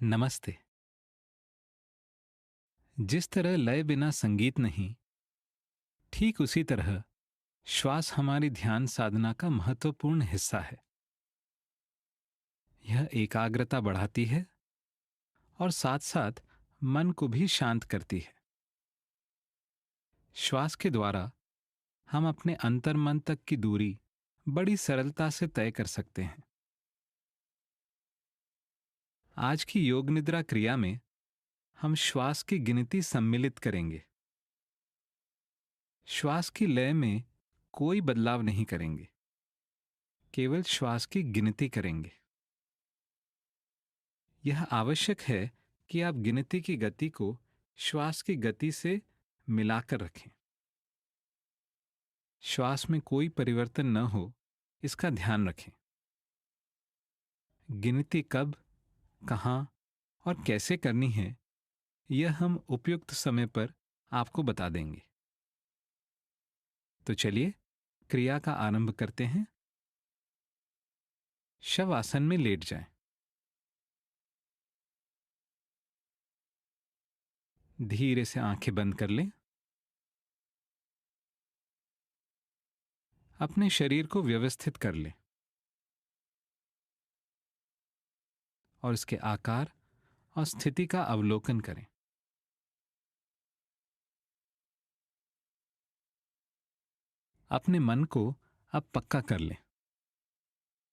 नमस्ते। जिस तरह लय बिना संगीत नहीं, ठीक उसी तरह श्वास हमारी ध्यान साधना का महत्वपूर्ण हिस्सा है। यह एकाग्रता बढ़ाती है और साथ-साथ मन को भी शांत करती है। श्वास के द्वारा हम अपने अंतर्मन तक की दूरी बड़ी सरलता से तय कर सकते हैं। आज की योग निद्रा क्रिया में हम श्वास की गिनती सम्मिलित करेंगे। श्वास की लय में कोई बदलाव नहीं करेंगे, केवल श्वास की गिनती करेंगे। यह आवश्यक है कि आप गिनती की गति को श्वास की गति से मिलाकर रखें। श्वास में कोई परिवर्तन न हो, इसका ध्यान रखें। गिनती कब, कहाँ और कैसे करनी है, यह हम उपयुक्त समय पर आपको बता देंगे। तो चलिए क्रिया का आरंभ करते हैं। शव आसन में लेट जाएं। धीरे से आंखें बंद कर लें। अपने शरीर को व्यवस्थित कर लें और इसके आकार और स्थिति का अवलोकन करें। अपने मन को अब पक्का कर लें।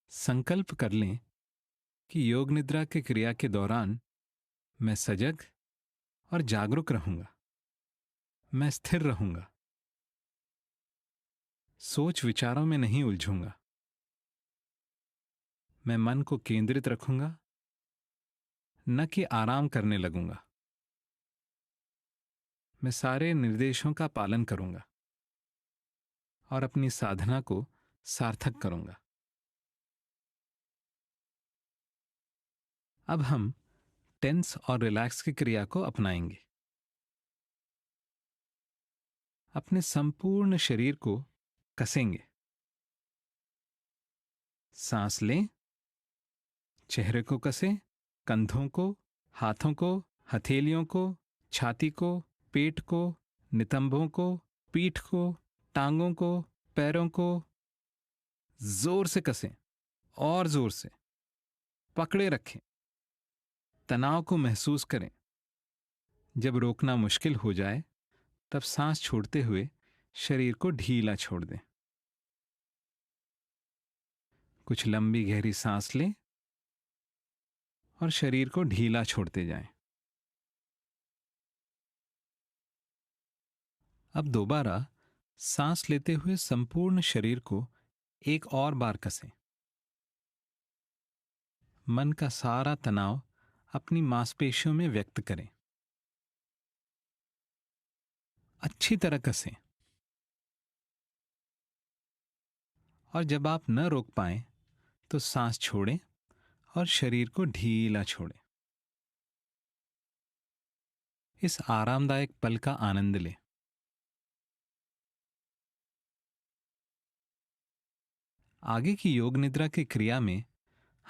संकल्प कर लें कि योग निद्रा की क्रिया के दौरान मैं सजग और जागरूक रहूंगा। मैं स्थिर रहूंगा। सोच विचारों में नहीं उलझूंगा। मैं मन को केंद्रित रखूंगा, न कि आराम करने लगूंगा। मैं सारे निर्देशों का पालन करूंगा और अपनी साधना को सार्थक करूंगा। अब हम टेंस और रिलैक्स की क्रिया को अपनाएंगे। अपने संपूर्ण शरीर को कसेंगे। सांस लें। चेहरे को कसें, कंधों को, हाथों को, हथेलियों को, छाती को, पेट को, नितंबों को, पीठ को, टांगों को, पैरों को जोर से कसें और जोर से पकड़े रखें। तनाव को महसूस करें। जब रोकना मुश्किल हो जाए, तब सांस छोड़ते हुए शरीर को ढीला छोड़ दें। कुछ लंबी गहरी सांस लें और शरीर को ढीला छोड़ते जाएं। अब दोबारा सांस लेते हुए संपूर्ण शरीर को एक और बार कसें। मन का सारा तनाव अपनी मांसपेशियों में व्यक्त करें। अच्छी तरह कसें। और जब आप न रोक पाएं, तो सांस छोड़ें और शरीर को ढीला छोड़ें। इस आरामदायक पल का आनंद लें। आगे की योग निद्रा की क्रिया में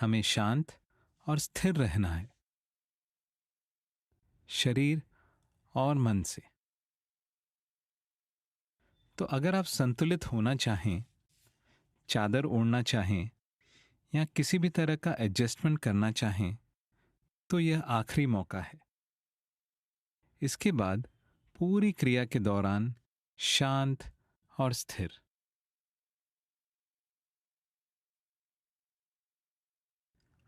हमें शांत और स्थिर रहना है, शरीर और मन से। तो अगर आप संतुलित होना चाहें, चादर ओढ़ना चाहें या किसी भी तरह का एडजस्टमेंट करना चाहें, तो यह आखिरी मौका है। इसके बाद पूरी क्रिया के दौरान शांत और स्थिर।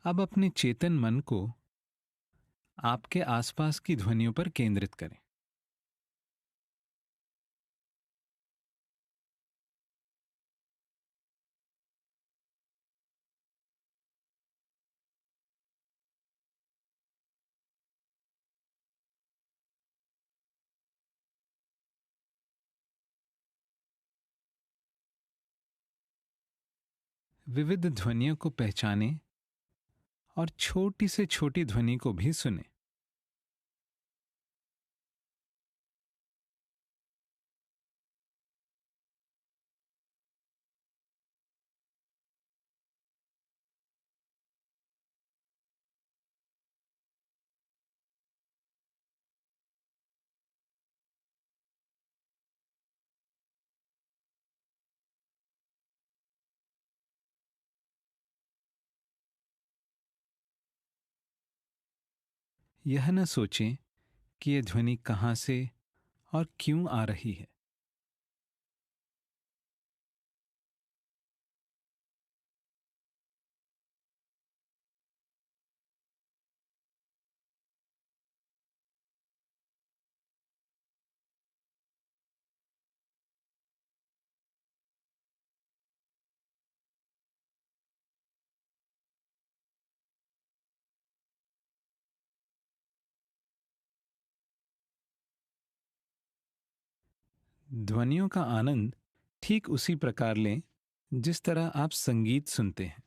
अब अपने चेतन मन को आपके आसपास की ध्वनियों पर केंद्रित करें। विविध ध्वनियों को पहचानें और छोटी से छोटी ध्वनि को भी सुनें। यह न सोचें कि यह ध्वनि कहाँ से और क्यों आ रही है। ध्वनियों का आनंद ठीक उसी प्रकार लें जिस तरह आप संगीत सुनते हैं।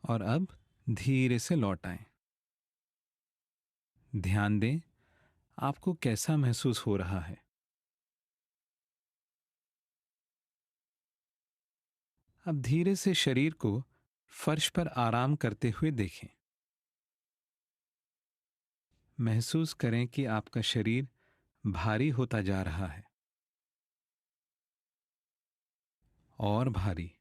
और अब धीरे से लौट आएं। ध्यान दें आपको कैसा महसूस हो रहा है। अब धीरे से शरीर को फर्श पर आराम करते हुए देखें। महसूस करें कि आपका शरीर भारी होता जा रहा है और भारी।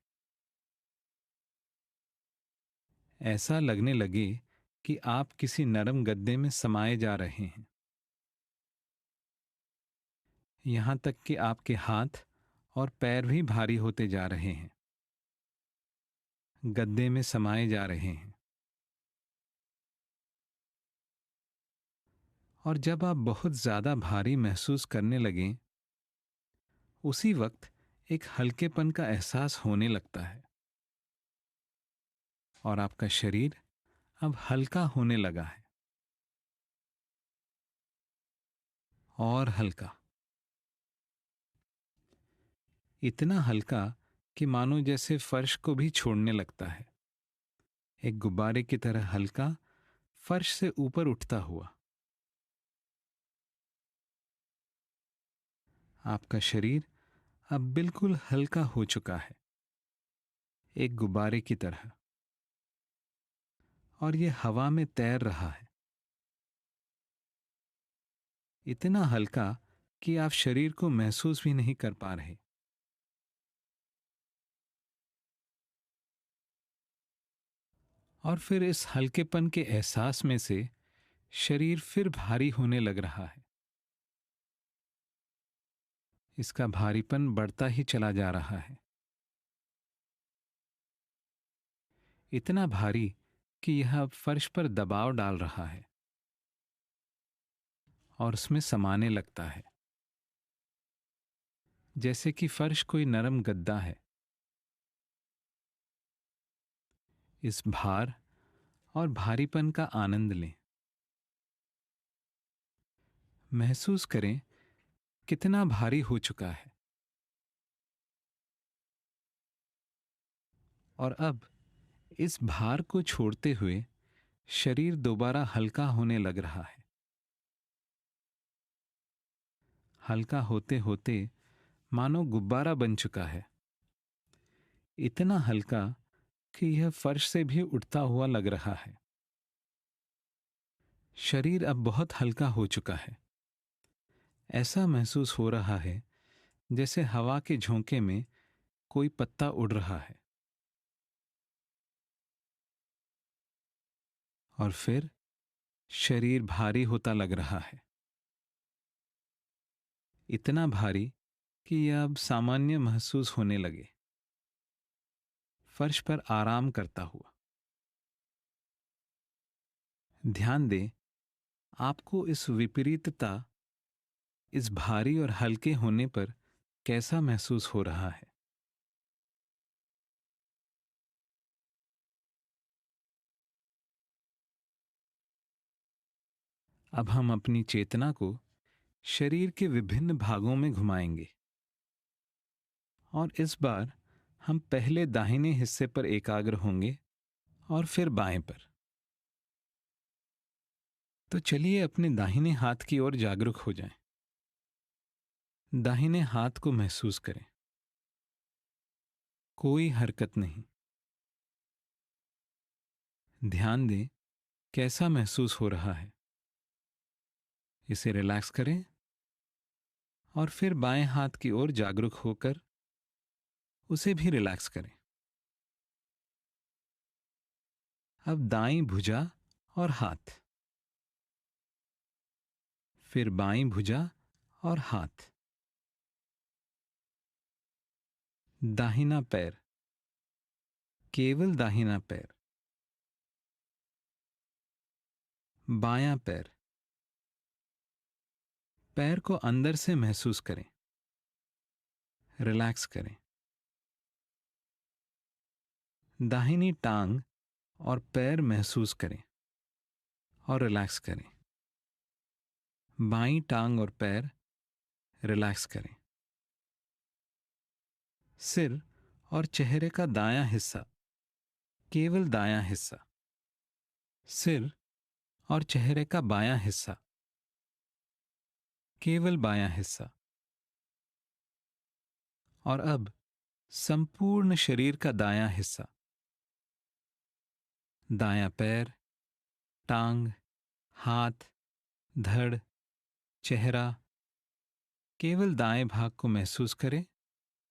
ऐसा लगने लगे कि आप किसी नरम गद्दे में समाये जा रहे हैं। यहां तक कि आपके हाथ और पैर भी भारी होते जा रहे हैं, गद्दे में समाये जा रहे हैं। और जब आप बहुत ज्यादा भारी महसूस करने लगें, उसी वक्त एक हल्केपन का एहसास होने लगता है और आपका शरीर अब हल्का होने लगा है और हल्का, इतना हल्का कि मानो जैसे फर्श को भी छोड़ने लगता है। एक गुब्बारे की तरह हल्का, फर्श से ऊपर उठता हुआ। आपका शरीर अब बिल्कुल हल्का हो चुका है, एक गुब्बारे की तरह, और यह हवा में तैर रहा है। इतना हल्का कि आप शरीर को महसूस भी नहीं कर पा रहे। और फिर इस हल्केपन के एहसास में से शरीर फिर भारी होने लग रहा है। इसका भारीपन बढ़ता ही चला जा रहा है, इतना भारी कि यह अब फर्श पर दबाव डाल रहा है और उसमें समाने लगता है, जैसे कि फर्श कोई नरम गद्दा है। इस भार और भारीपन का आनंद लें। महसूस करें कितना भारी हो चुका है। और अब इस भार को छोड़ते हुए शरीर दोबारा हल्का होने लग रहा है। हल्का होते होते मानो गुब्बारा बन चुका है, इतना हल्का कि यह फर्श से भी उठता हुआ लग रहा है। शरीर अब बहुत हल्का हो चुका है। ऐसा महसूस हो रहा है जैसे हवा के झोंके में कोई पत्ता उड़ रहा है। और फिर शरीर भारी होता लग रहा है, इतना भारी कि यह अब सामान्य महसूस होने लगे, फर्श पर आराम करता हुआ। ध्यान दें आपको इस विपरीतता, इस भारी और हल्के होने पर कैसा महसूस हो रहा है। अब हम अपनी चेतना को शरीर के विभिन्न भागों में घुमाएंगे और इस बार हम पहले दाहिने हिस्से पर एकाग्र होंगे और फिर बाएं पर। तो चलिए अपने दाहिने हाथ की ओर जागरूक हो जाएं। दाहिने हाथ को महसूस करें। कोई हरकत नहीं। ध्यान दें कैसा महसूस हो रहा है। इसे रिलैक्स करें और फिर बाएं हाथ की ओर जागरूक होकर उसे भी रिलैक्स करें। अब दाईं भुजा और हाथ, फिर बाईं भुजा और हाथ, दाहिना पैर, केवल दाहिना पैर, बायां पैर। पैर को अंदर से महसूस करें, रिलैक्स करें। दाहिनी टांग और पैर महसूस करें और रिलैक्स करें। बाईं टांग और पैर रिलैक्स करें। सिर और चेहरे का दायां हिस्सा, केवल दायां हिस्सा। सिर और चेहरे का बायां हिस्सा, केवल बायां हिस्सा। और अब संपूर्ण शरीर का दायां हिस्सा, दायां पैर, टांग, हाथ, धड़, चेहरा, केवल दाएं भाग को महसूस करें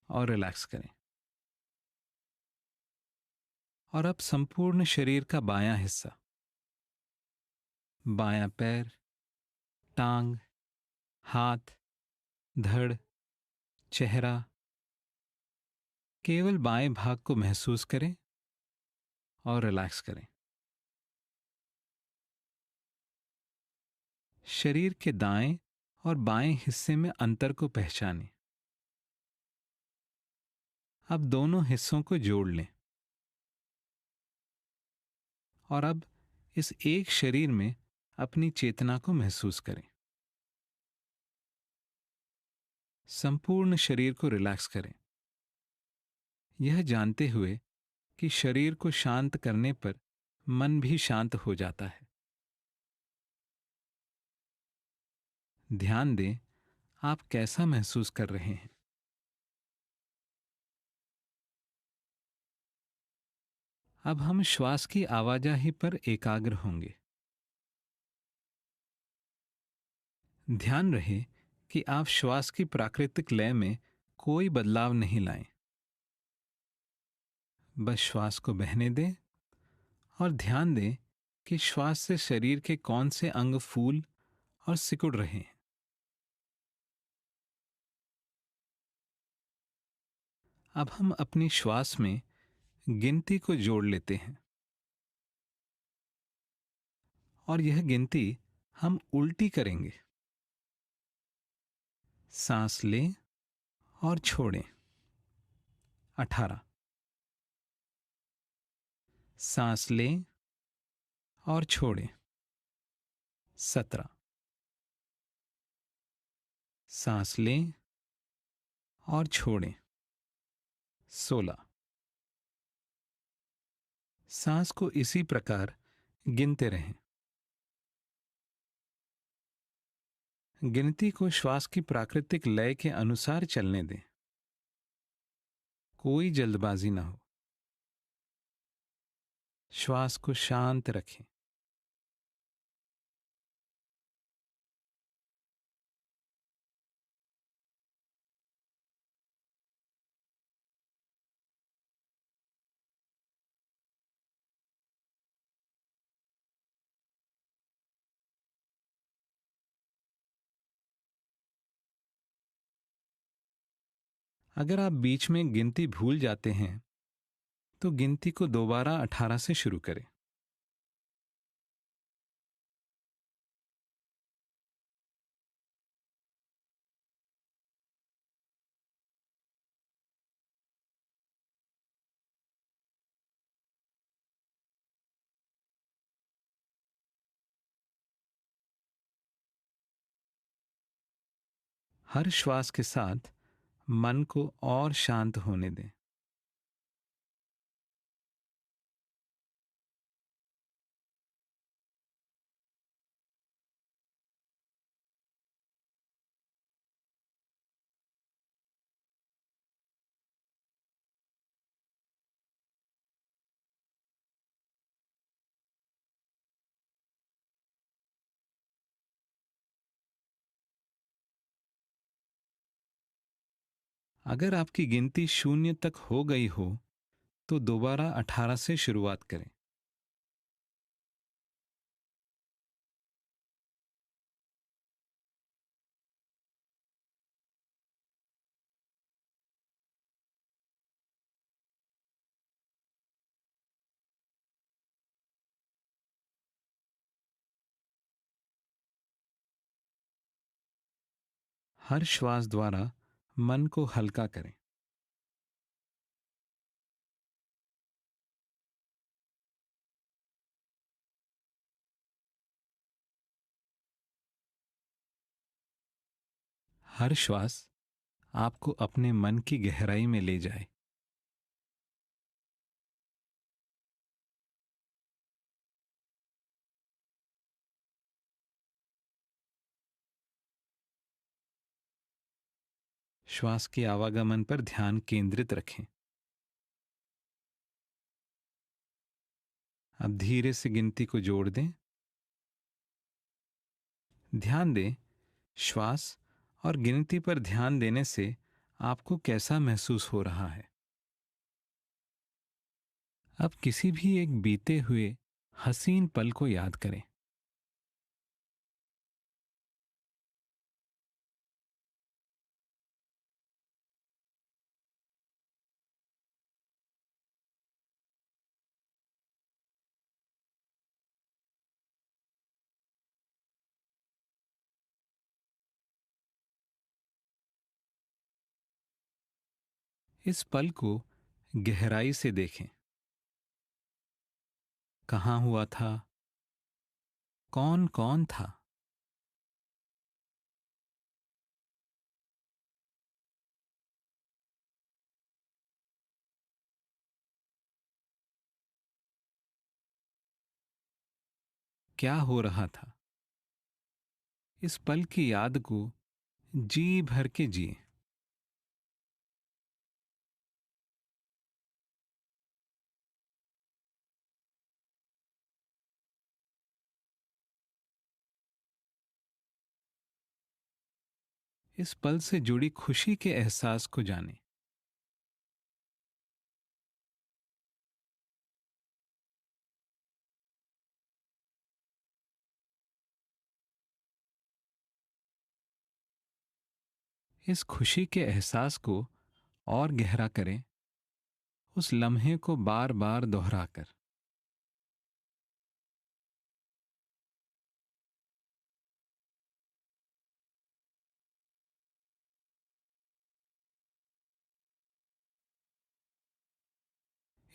और रिलैक्स करें। और अब संपूर्ण शरीर का बायां हिस्सा, बायां पैर, टांग, हाथ, धड़, चेहरा, केवल बाएं भाग को महसूस करें और रिलैक्स करें। शरीर के दाएं और बाएं हिस्से में अंतर को पहचानें। अब दोनों हिस्सों को जोड़ लें और अब इस एक शरीर में अपनी चेतना को महसूस करें। संपूर्ण शरीर को रिलैक्स करें, यह जानते हुए कि शरीर को शांत करने पर मन भी शांत हो जाता है। ध्यान दें आप कैसा महसूस कर रहे हैं। अब हम श्वास की आवाजाही पर एकाग्र होंगे। ध्यान रहे कि आप श्वास की प्राकृतिक लय में कोई बदलाव नहीं लाएं। बस श्वास को बहने दें और ध्यान दें कि श्वास से शरीर के कौन से अंग फूल और सिकुड़ रहे हैं। अब हम अपनी श्वास में गिनती को जोड़ लेते हैं और यह गिनती हम उल्टी करेंगे। सांस लें और छोड़ें। 18। सांस लें और छोड़ें। 17। सांस लें और छोड़ें। 16। सांस को इसी प्रकार गिनते रहें। गिनती को श्वास की प्राकृतिक लय के अनुसार चलने दें। कोई जल्दबाजी ना हो। श्वास को शांत रखें। अगर आप बीच में गिनती भूल जाते हैं तो गिनती को दोबारा 18 से शुरू करें। हर श्वास के साथ मन को और शांत होने दें। अगर आपकी गिनती 0 तक हो गई हो तो दोबारा 18 से शुरुआत करें। हर श्वास द्वारा मन को हल्का करें। हर श्वास आपको अपने मन की गहराई में ले जाए। श्वास के आवागमन पर ध्यान केंद्रित रखें। अब धीरे से गिनती को जोड़ दें। ध्यान दें, श्वास और गिनती पर ध्यान देने से आपको कैसा महसूस हो रहा है। अब किसी भी एक बीते हुए हसीन पल को याद करें। इस पल को गहराई से देखें। कहाँ हुआ था? कौन कौन था? क्या हो रहा था? इस पल की याद को जी भर के जिए। इस पल से जुड़ी खुशी के एहसास को जानें। इस खुशी के एहसास को और गहरा करें, उस लम्हे को बार बार दोहराकर।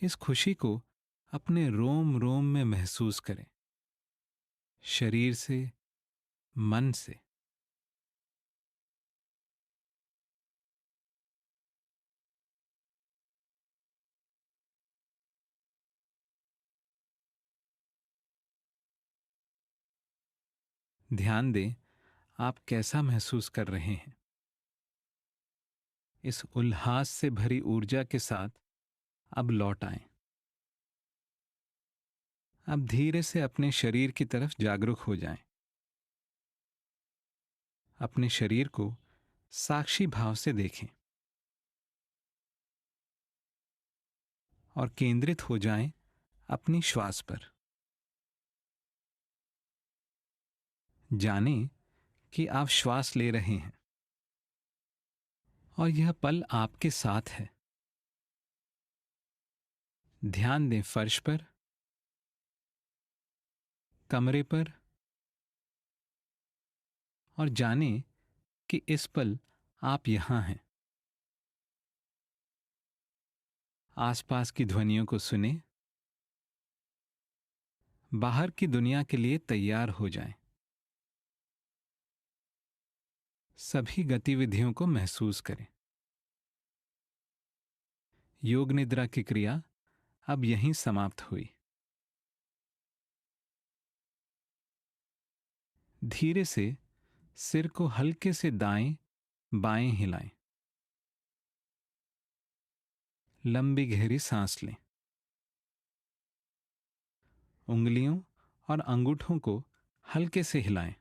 इस खुशी को अपने रोम रोम में महसूस करें, शरीर से, मन से। ध्यान दें, आप कैसा महसूस कर रहे हैं। इस उल्लास से भरी ऊर्जा के साथ अब लौट आएं। अब धीरे से अपने शरीर की तरफ जागरूक हो जाएं। अपने शरीर को साक्षी भाव से देखें और केंद्रित हो जाएं अपनी श्वास पर। जानें कि आप श्वास ले रहे हैं और यह पल आपके साथ है। ध्यान दें फर्श पर, कमरे पर, और जानें कि इस पल आप यहां हैं। आसपास की ध्वनियों को सुनें। बाहर की दुनिया के लिए तैयार हो जाएं। सभी गतिविधियों को महसूस करें। योग निद्रा की क्रिया अब यहीं समाप्त हुई। धीरे से सिर को हल्के से दाएं बाएं हिलाएं। लंबी गहरी सांस लें। उंगलियों और अंगूठों को हल्के से हिलाएं।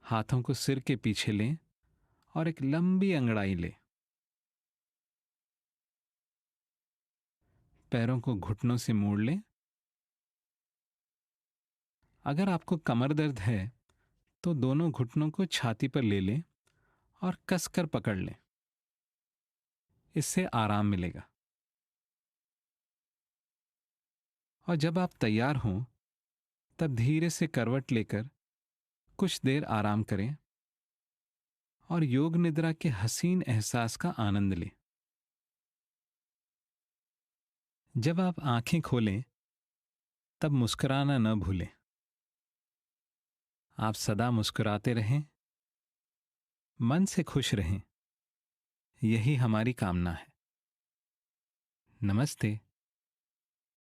हाथों को सिर के पीछे लें और एक लंबी अंगड़ाई लें। पैरों को घुटनों से मोड़ लें। अगर आपको कमर दर्द है तो दोनों घुटनों को छाती पर ले लें और कसकर पकड़ लें। इससे आराम मिलेगा। और जब आप तैयार हों तब धीरे से करवट लेकर कुछ देर आराम करें और योग निद्रा के हसीन एहसास का आनंद लें। जब आप आंखें खोलें तब मुस्कुराना न भूलें। आप सदा मुस्कुराते रहें, मन से खुश रहें, यही हमारी कामना है। नमस्ते।